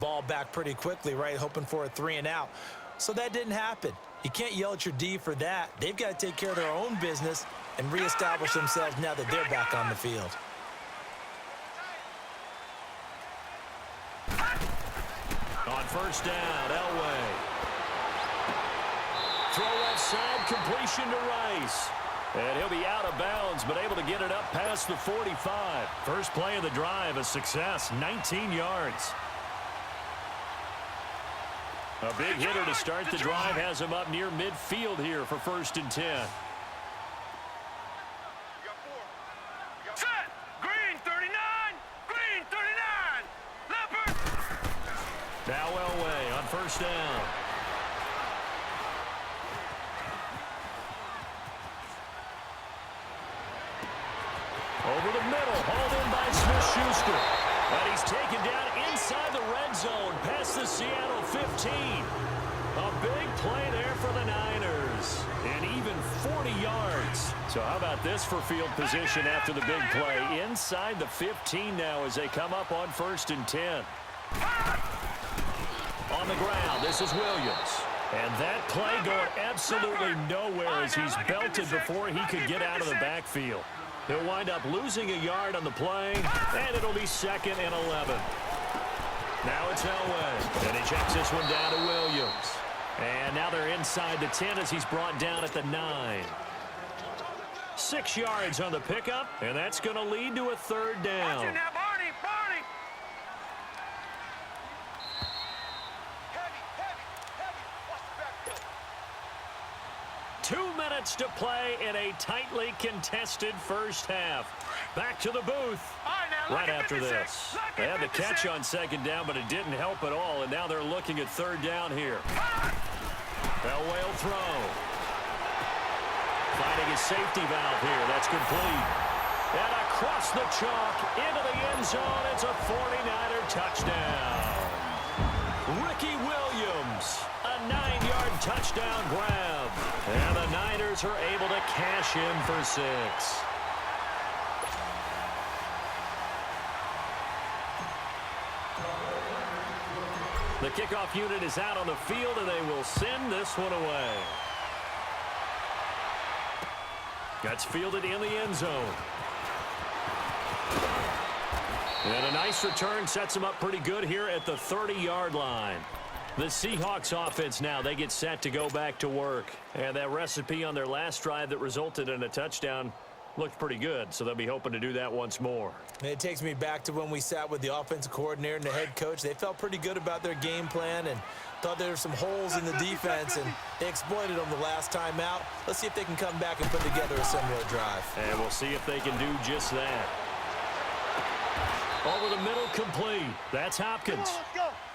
Ball back pretty quickly, right, hoping for a 3-and-out. So that didn't happen. You can't yell at your D for that. They've got to take care of their own business and reestablish themselves now that they're back on the field. On first down, Elway. Throw left side, completion to Rice. And he'll be out of bounds, but able to get it up past the 45. First play of the drive, a success, 19 yards. A big hitter to start the drive has him up near midfield here for 1st and 10. Set! Green 39! Green 39! Leopard! Now Elway on first down. Over the middle, hauled in by Smith-Schuster. And he's taken down inside the red zone past the Seattle 15. A big play there for the Niners. And even 40 yards. So how about this for field position after the big play? Inside the 15 now as they come up on 1st and 10. On the ground, this is Williams. And that play going absolutely nowhere as he's belted before he could get out of the backfield. He'll wind up losing a yard on the play, and it'll be 2nd and 11. Now it's Elway, and he checks this one down to Williams. And now they're inside the 10 as he's brought down at the 9. 6 yards on the pickup, and that's going to lead to a 3rd down. 2 minutes to play in a tightly contested first half. Back to the booth right after this. They had the catch on 2nd down, but it didn't help at all, and now they're looking at 3rd down here. Elway will throw. Finding his safety valve here. That's complete. And across the chalk into the end zone. It's a 49er touchdown. Ricky Williams, a 9-yard touchdown grab. And the Niners are able to cash in for 6. The kickoff unit is out on the field, and they will send this one away. That's fielded in the end zone. And a nice return sets them up pretty good here at the 30-yard line. The Seahawks offense now, they get set to go back to work. And that recipe on their last drive that resulted in a touchdown looked pretty good, so they'll be hoping to do that once more. It takes me back to when we sat with the offensive coordinator and the head coach. They felt pretty good about their game plan and thought there were some holes in the defense, and they exploited them the last time out. Let's see if they can come back and put together a similar drive. And we'll see if they can do just that. Over the middle, complete. That's Hopkins.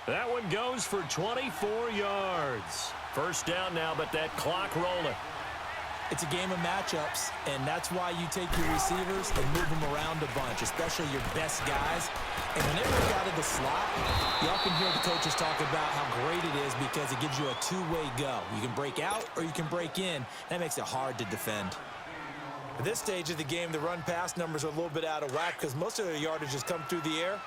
That one goes for 24 yards. First down now, but that clock rolling. It's a game of matchups, and that's why you take your receivers and move them around a bunch, especially your best guys. And whenever you get out of the slot, you often hear the coaches talk about how great it is because it gives you a two-way go. You can break out or you can break in. That makes it hard to defend. At this stage of the game, the run-pass numbers are a little bit out of whack because most of their yardage has come through the air.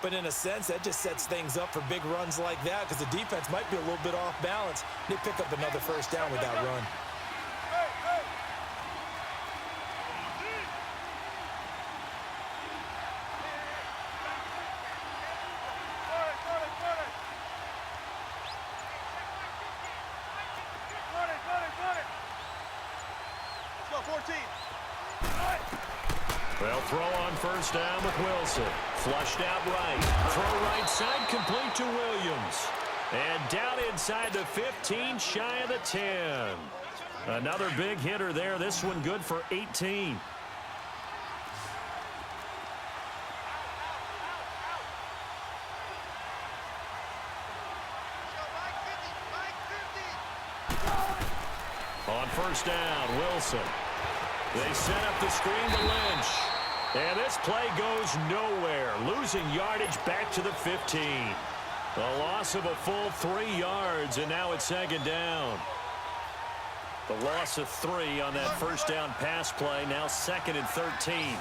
But in a sense, that just sets things up for big runs like that because the defense might be a little bit off balance. They pick up another first down with that run. They'll throw on first down with Wilson. Flushed out right. Throw right side, complete to Williams. And down inside the 15, shy of the 10. Another big hitter there. This one good for 18. On first down, Wilson. They set up the screen to Lynch. And this play goes nowhere. Losing yardage back to the 15. A loss of a full 3 yards, and now it's second down. The loss of 3 on that first down pass play. Now 2nd and 13. 19.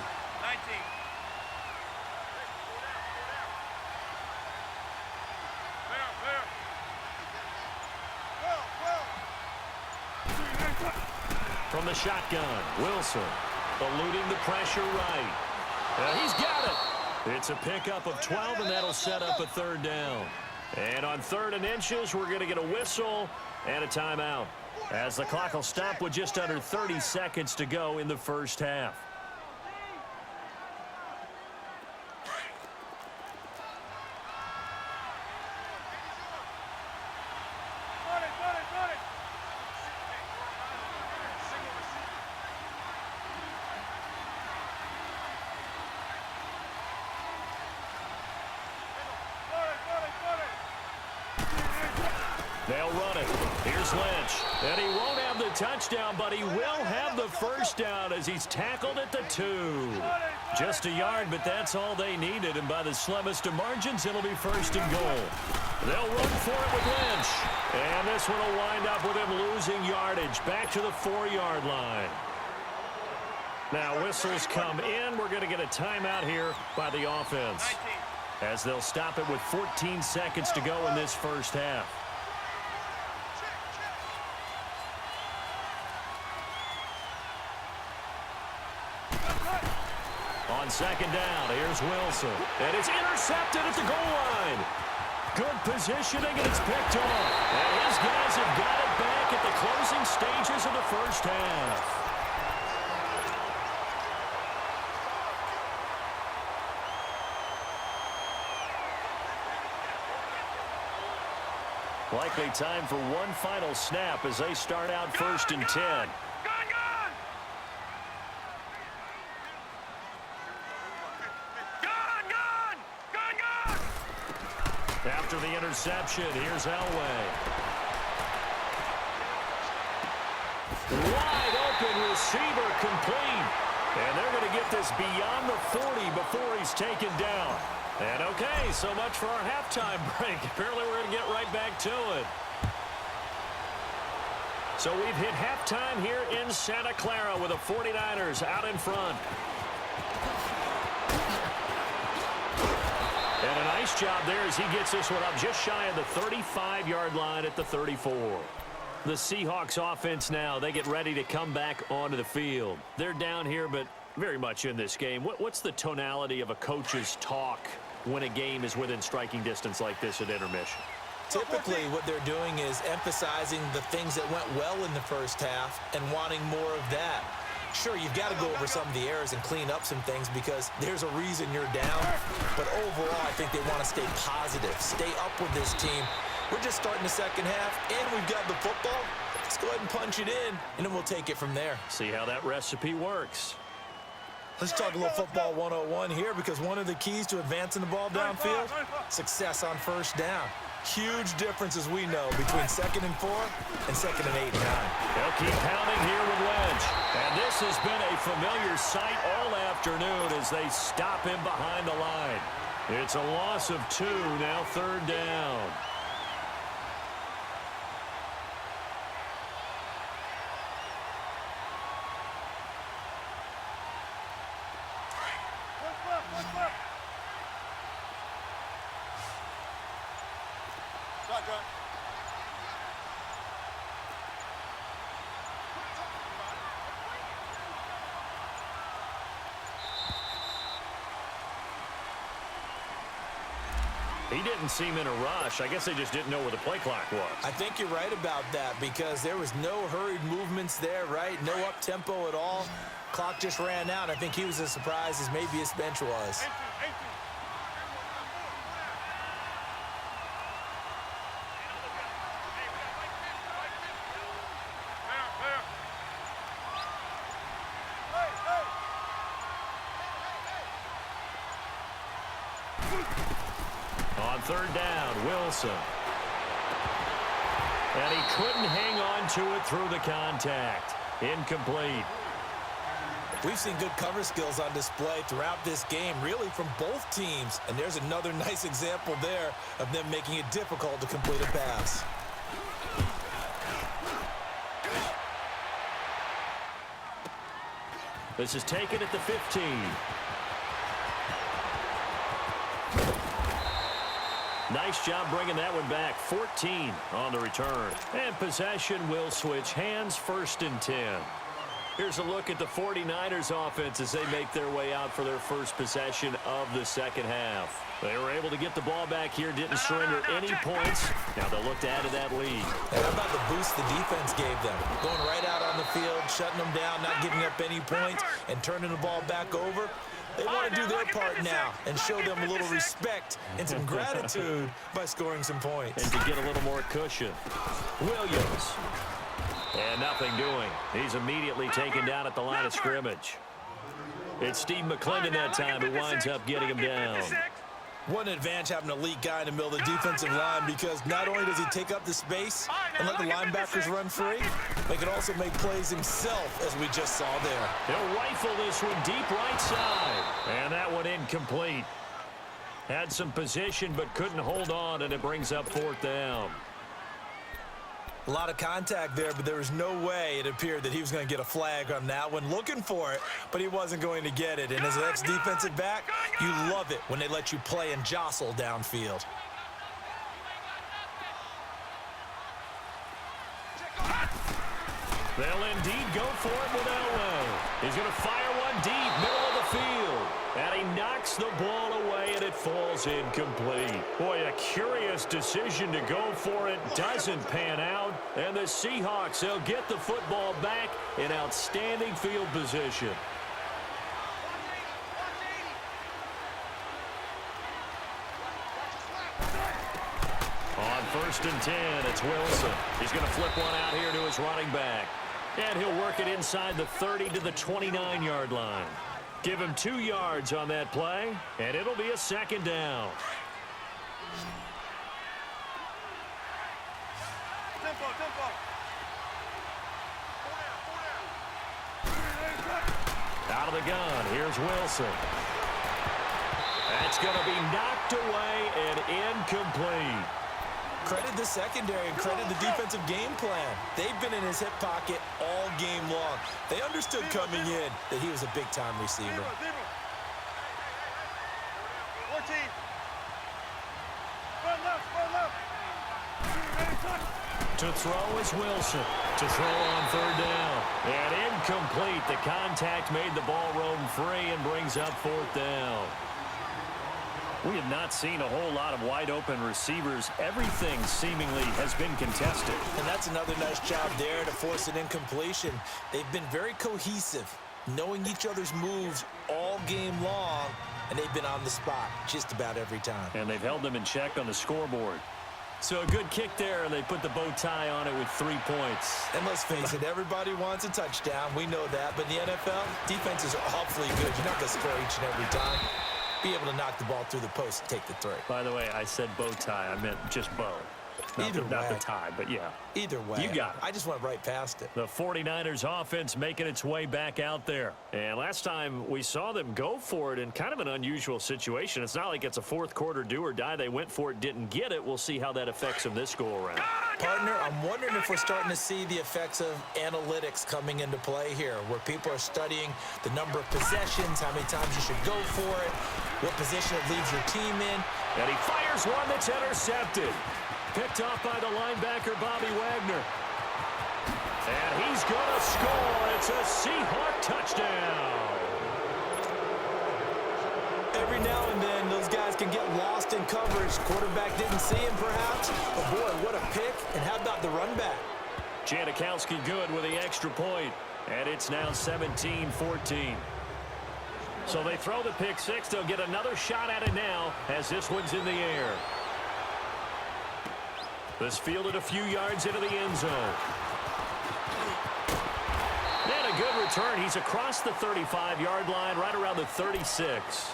From the shotgun, Wilson eluding the pressure right. He's got it. It's a pickup of 12, and that'll set up a third down. And on 3rd and inches, we're going to get a whistle and a timeout, as the clock will stop with just under 30 seconds to go in the first half. They'll run it. Here's Lynch. And he won't have the touchdown, but he will have the first down as he's tackled at the 2. Just a yard, but that's all they needed. And by the slimmest of margins, it'll be 1st and goal. They'll run for it with Lynch. And this one will wind up with him losing yardage back to the 4-yard line. Now whistles come in. We're going to get a timeout here by the offense, as they'll stop it with 14 seconds to go in this first half. On 2nd down, here's Wilson. And it's intercepted at the goal line. Good positioning, and it's picked off. And his guys have got it back at the closing stages of the first half. Likely time for one final snap as they start out 1st and 10. After the interception, here's Elway. Wide open receiver complete. And they're going to get this beyond the 40 before he's taken down. And okay, so much for our halftime break. Apparently we're going to get right back to it. So we've hit halftime here in Santa Clara with the 49ers out in front. And a nice job there as he gets this one up just shy of the 35-yard line at the 34. The Seahawks offense now, they get ready to come back onto the field. They're down here, but very much in this game. What's the tonality of a coach's talk when a game is within striking distance like this at intermission? Typically, what they're doing is emphasizing the things that went well in the first half and wanting more of that. Sure, you've got to go over some of the errors and clean up some things because there's a reason you're down. But overall, I think they want to stay positive, stay up with this team. We're just starting the second half, and we've got the football. Let's go ahead and punch it in, and then we'll take it from there. See how that recipe works. Let's talk a little football 101 here, because one of the keys to advancing the ball downfield, success on first down. Huge difference, as we know, between 2nd and 4 and 2nd and 8 and 9. They'll keep pounding here with Lynch. And this has been a familiar sight all afternoon as they stop him behind the line. It's a loss of 2, now 3rd down. He didn't seem in a rush. I guess they just didn't know where the play clock was. I think you're right about that because there was no hurried movements there, right? No up-tempo at all. Clock just ran out. I think he was as surprised as maybe his bench was. On 3rd down, Wilson. And he couldn't hang on to it through the contact. Incomplete. We've seen good cover skills on display throughout this game, really from both teams. And there's another nice example there of them making it difficult to complete a pass. This is taken at the 15. Nice job bringing that one back. 14 on the return. And possession will switch hands, 1st and 10. Here's a look at the 49ers offense as they make their way out for their first possession of the second half. They were able to get the ball back here, didn't surrender any points. Now they'll look to add to that lead. And how about the boost the defense gave them? Going right out on the field, shutting them down, not giving up any points, and turning the ball back over. They want to do their part now and show them a little respect and some gratitude by scoring some points. And to get a little more cushion. Williams. And nothing doing. He's immediately taken down at the line of scrimmage. It's Steve McClendon that time who winds up getting him down. One advantage having an elite guy in the middle of the defensive line, because not only does he take up the space and let the linebackers run free, but he can also make plays himself, as we just saw there. He'll rifle this one deep right side. And that one incomplete. Had some position but couldn't hold on, and it brings up 4th down. A lot of contact there, but there was no way it appeared that he was going to get a flag on that one. Looking for it, but he wasn't going to get it. And as an ex-defensive back, you love it when they let you play and jostle downfield. They'll indeed go for it with Elway. He's going to fire one deep, middle of the field. And he knocks the ball away, and it falls incomplete. Boy, a curious decision to go for it. Doesn't pan out. And the Seahawks, they'll get the football back in outstanding field position. On 1st and 10, it's Wilson. He's going to flip one out here to his running back. And he'll work it inside the 30 to the 29-yard line. Give him 2 yards on that play, and it'll be a 2nd down. Out of the gun, here's Wilson. That's going to be knocked away and incomplete. Credit the secondary and credit the defensive game plan. They've been in his hip pocket all game long. They understood coming in that he was a big-time receiver. To throw is Wilson. To throw on 3rd down. And incomplete. The contact made the ball roam free and brings up 4th down. We have not seen a whole lot of wide-open receivers. Everything seemingly has been contested. And that's another nice job there to force an incompletion. They've been very cohesive, knowing each other's moves all game long, and they've been on the spot just about every time. And they've held them in check on the scoreboard. So a good kick there, and they put the bow tie on it with 3 points. And let's face it, everybody wants a touchdown. We know that. But in the NFL, defenses are awfully good. You're not going to score each and every time. Be able to knock the ball through the post and take the three. By the way, I said bow tie. I meant just bow. Not the tie, but yeah. Either way. You got it. I just went right past it. The 49ers offense making its way back out there. And last time we saw them go for it in kind of an unusual situation. It's not like it's a 4th quarter do or die. They went for it, didn't get it. We'll see how that affects them this go-around. Partner, I'm wondering if we're starting to see the effects of analytics coming into play here, where people are studying the number of possessions, how many times you should go for it, what position it leaves your team in. And he fires one that's intercepted. Picked off by the linebacker, Bobby Wagner. And he's going to score. It's a Seahawk touchdown. Every now and then, those guys can get lost in coverage. Quarterback didn't see him, perhaps. But, boy, what a pick. And how about the run back? Janikowski good with the extra point. And it's now 17-14. So they throw the pick six. They'll get another shot at it now as this one's in the air. This fielded a few yards into the end zone. And a good return. He's across the 35-yard line, right around the 36.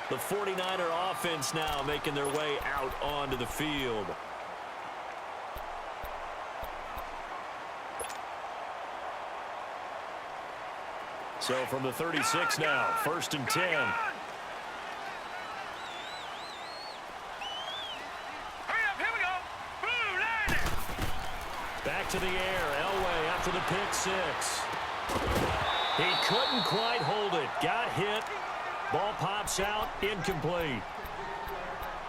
The 49er offense now making their way out onto the field. So from the 36 now, 1st and 10. Back to the air. Elway after the pick six. He couldn't quite hold it. Got hit. Ball pops out. Incomplete.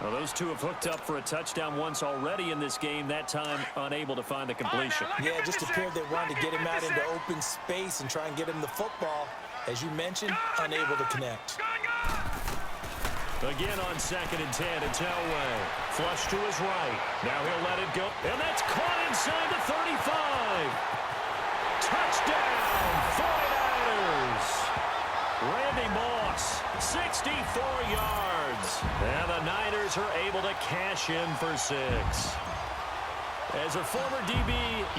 Well, those two have hooked up for a touchdown once already in this game, that time unable to find the completion. Yeah, it just appeared they wanted to get him out into open space and try and get him the football. As you mentioned, unable to connect. Again on 2nd and 10, it's Elway. Flush to his right. Now he'll let it go. And that's caught inside the 35. Touchdown, 49ers. Randy Moss, 64 yards. And the Niners are able to cash in for 6. As a former DB,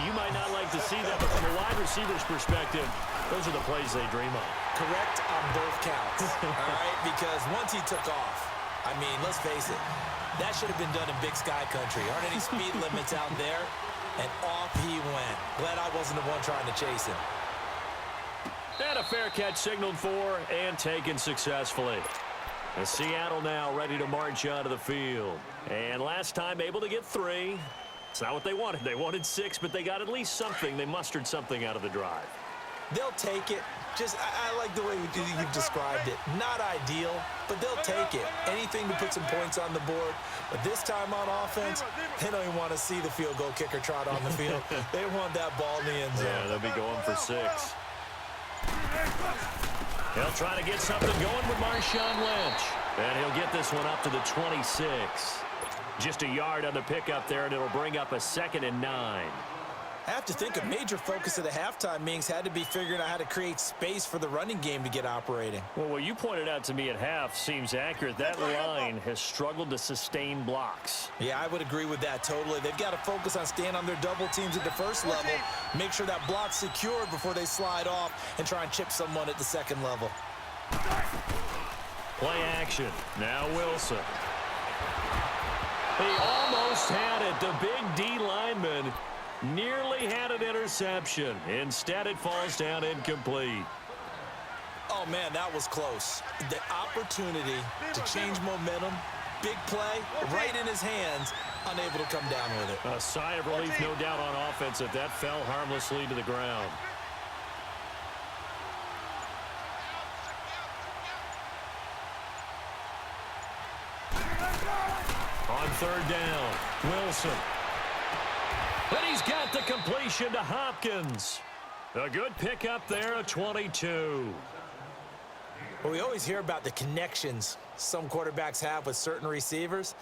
you might not like to see that, but from a wide receiver's perspective, those are the plays they dream of. Correct on both counts, all right? Because once he took off, I mean, let's face it, that should have been done in Big Sky Country. Aren't any speed limits out there? And off he went. Glad I wasn't the one trying to chase him. And a fair catch signaled for and taken successfully. And Seattle now ready to march onto the field. And last time able to get 3. It's not what they wanted. They wanted 6, but they got at least something. They mustered something out of the drive. They'll take it. Just, I like the way you've described it. Not ideal, but they'll take it. Anything to put some points on the board. But this time on offense, they don't even want to see the field goal kicker trot on the field. They want that ball in the end zone. Yeah, they'll be going for 6. He'll try to get something going with Marshawn Lynch. And he'll get this one up to the 26. Just a yard on the pickup there, and it'll bring up a 2nd and 9. I have to think a major focus of the halftime meetings had to be figuring out how to create space for the running game to get operating. Well, what you pointed out to me at half seems accurate. That line has struggled to sustain blocks. Yeah, I would agree with that totally. They've got to focus on staying on their double teams at the first level, make sure that block's secured before they slide off and try and chip someone at the second level. Play action. Now Wilson. He almost had it. The big D lineman nearly had an interception. Instead, it falls down incomplete. Oh, man, that was close. The opportunity to change momentum, big play, right in his hands, unable to come down with it. A sigh of relief, no doubt, on offense if that fell harmlessly to the ground. On 3rd down, Wilson. And he's got the completion to Hopkins. A good pickup there at 22. Well, we always hear about the connections some quarterbacks have with certain receivers.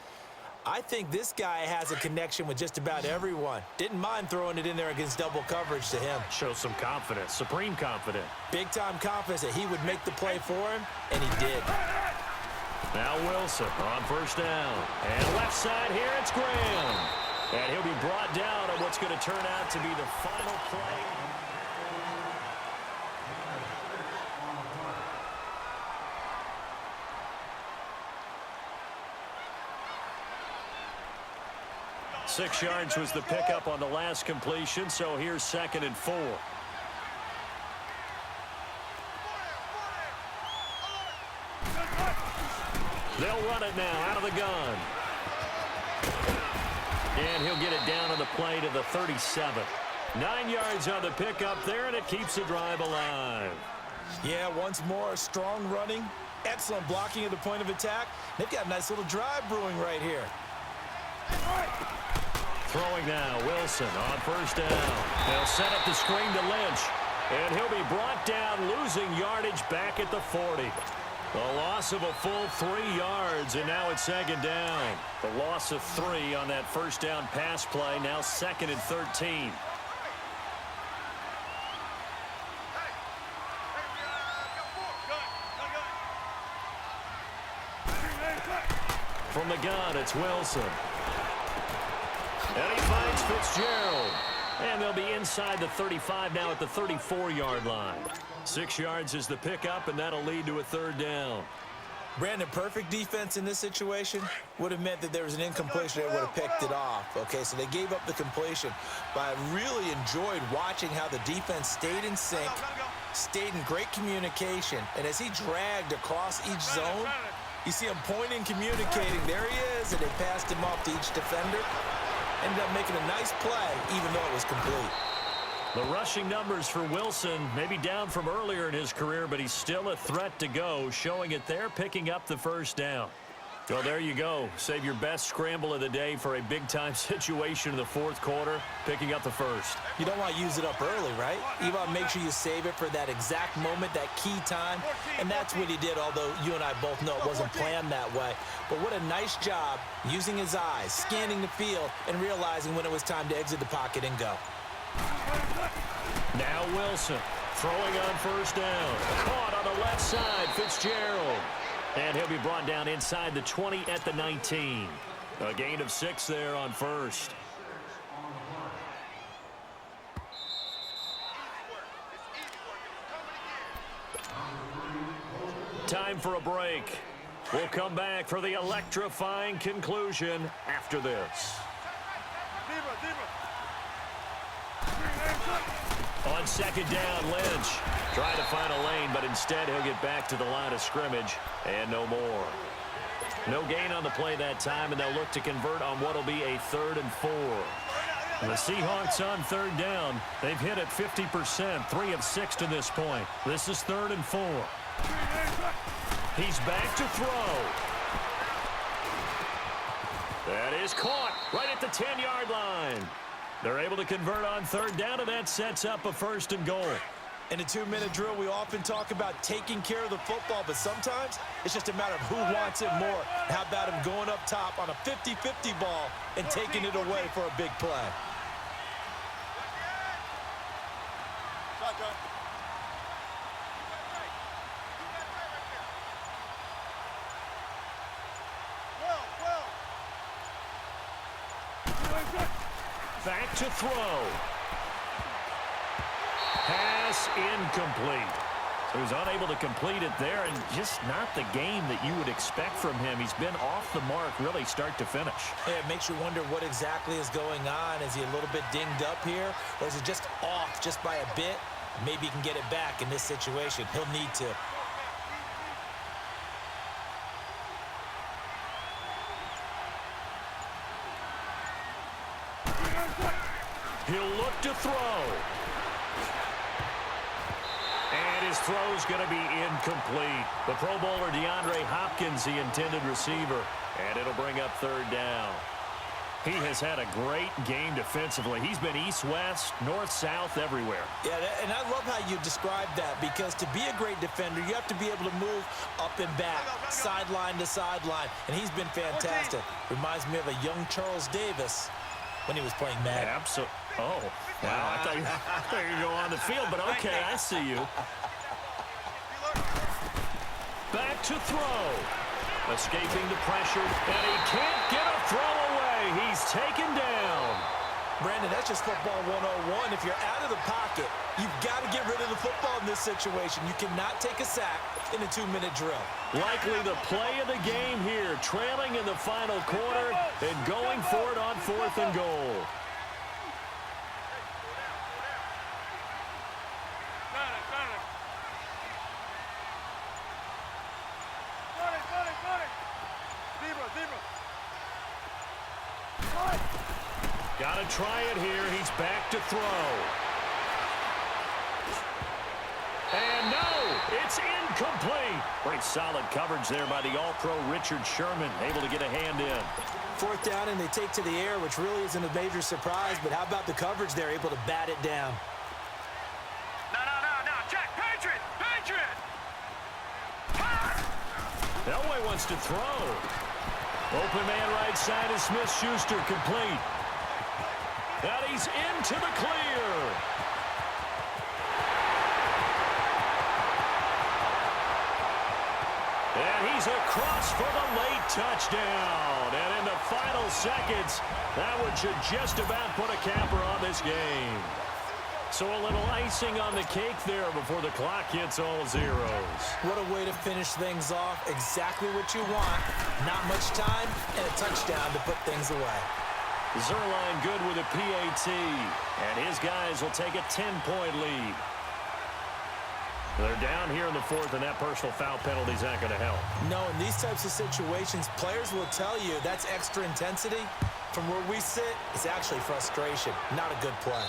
I think this guy has a connection with just about everyone. Didn't mind throwing it in there against double coverage to him. Shows some confidence, supreme confidence. Big-time confidence that he would make the play for him, and he did. Now Wilson on 1st down. And left side here, it's Graham. And he'll be brought down on what's going to turn out to be the final play. Six yards was the pickup on the last completion, so here's 2nd and 4. They'll run it now out of the gun. And he'll get it down on the play to the 37. 9 yards on the pickup there, and it keeps the drive alive. Yeah, once more, strong running, excellent blocking at the point of attack. They've got a nice little drive brewing right here. Throwing now, Wilson on 1st down. They'll set up the screen to Lynch. And he'll be brought down, losing yardage back at the 40. A loss of a full 3 yards, and now it's 2nd down. The loss of 3 on that 1st down pass play, now 2nd and 13. From the gun, it's Wilson. And he finds Fitzgerald. And they'll be inside the 35 now at the 34-yard line. 6 yards is the pickup, and that'll lead to a 3rd down. Brandon, perfect defense in this situation would have meant that there was an incompletion that would have picked it off. Okay, so they gave up the completion. But I really enjoyed watching how the defense stayed in sync, stayed in great communication, and as he dragged across each zone, you see him pointing, communicating. There he is, and they passed him off to each defender. Ended up making a nice play, even though it was complete. The rushing numbers for Wilson maybe down from earlier in his career, but he's still a threat to go, showing it there, picking up the 1st down. Well, there you go. Save your best scramble of the day for a big-time situation in the fourth quarter, picking up the first. You don't want to use it up early, right? You want to make sure you save it for that exact moment, that key time, and that's what he did, although you and I both know it wasn't planned that way. But what a nice job using his eyes, scanning the field, and realizing when it was time to exit the pocket and go. Now Wilson throwing on first down. Caught on the left side, Fitzgerald. And he'll be brought down inside the 20 at the 19. A gain of 6 there on first. Time for a break. We'll come back for the electrifying conclusion after this. On second down, Lynch trying to find a lane, but instead he'll get back to the line of scrimmage and no more. No gain on the play that time, and they'll look to convert on what will be a 3rd and 4. And the Seahawks on third down. They've hit it 50%, 3 of 6 to this point. This is 3rd and 4. He's back to throw. That is caught right at the 10-yard line. They're able to convert on third down, and that sets up a 1st and goal. In a 2-minute drill, we often talk about taking care of the football, but sometimes it's just a matter of who wants it more. How about him going up top on a 50-50 ball and taking it away for a big play? Back to throw. Pass incomplete. So he's unable to complete it there, and just not the game that you would expect from him. He's been off the mark really start to finish. Yeah, it makes you wonder what exactly is going on. Is he a little bit dinged up here, or is it just off just by a bit? Maybe he can get it back in this situation. He'll need to. He'll look to throw. And his throw's going to be incomplete. The Pro Bowler DeAndre Hopkins, the intended receiver. And it'll bring up third down. He has had a great game defensively. He's been east-west, north-south, everywhere. Yeah, and I love how you described that, because to be a great defender, you have to be able to move up and back, sideline to sideline, and he's been fantastic. Reminds me of a young Charles Davis when he was playing Madden. Absolutely. Oh, wow. I thought you were going to go on the field, but okay, I see you. Back to throw. Escaping the pressure, and he can't get a throw away. He's taken down. Brandon, that's just football 101. If you're out of the pocket, you've got to get rid of the football in this situation. You cannot take a sack in a 2-minute drill. Likely the play of the game here, trailing in the final quarter and going for it on 4th and goal. Got to try it here. He's back to throw. And no, it's incomplete. Great solid coverage there by the All-Pro Richard Sherman, able to get a hand in. 4th down, and they take to the air, which really isn't a major surprise, but how about the coverage there, able to bat it down? No, Jack, Patriot! Elway wants to throw. Open man right side is Smith-Schuster, complete. And he's into the clear. And he's across for the late touchdown. And in the final seconds, that one should just about put a capper on this game. So a little icing on the cake there before the clock hits all zeros. What a way to finish things off. Exactly what you want. Not much time and a touchdown to put things away. Zerline good with a PAT. And his guys will take a 10-point lead. They're down here in the 4th, and that personal foul penalty is not going to help. No, in these types of situations, players will tell you that's extra intensity. From where we sit, it's actually frustration. Not a good play.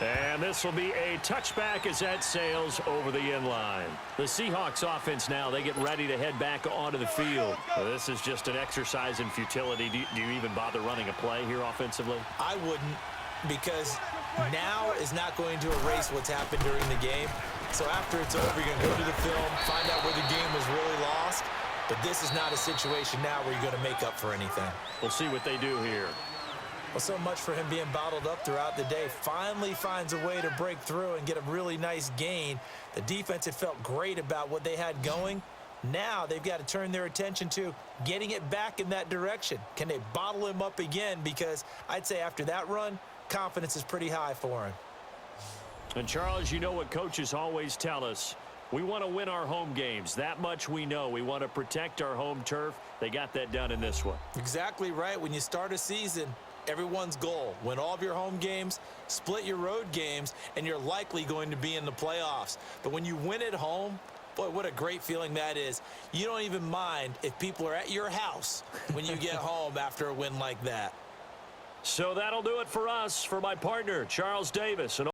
And this will be a touchback as that sails over the inline. The Seahawks offense now, they get ready to head back onto the field. This is just an exercise in futility. Do you even bother running a play here offensively? I wouldn't, because now is not going to erase what's happened during the game. So after it's over, you're going to go to the film, find out where the game was really lost. But this is not a situation now where you're going to make up for anything. We'll see what they do here. Well, so much for him being bottled up throughout the day. Finally finds a way to break through and get a really nice gain. The defense had felt great about what they had going. Now they've got to turn their attention to getting it back in that direction. Can they bottle him up again? Because I'd say after that run, confidence is pretty high for him. And, Charles, you know what coaches always tell us. We want to win our home games. That much we know. We want to protect our home turf. They got that done in this one. Exactly right. When you start a season, everyone's goal, win all of your home games, split your road games, and you're likely going to be in the playoffs. But when you win at home, boy, what a great feeling that is. You don't even mind if people are at your house when you get home after a win like that. So that'll do it for us. For my partner, Charles Davis. And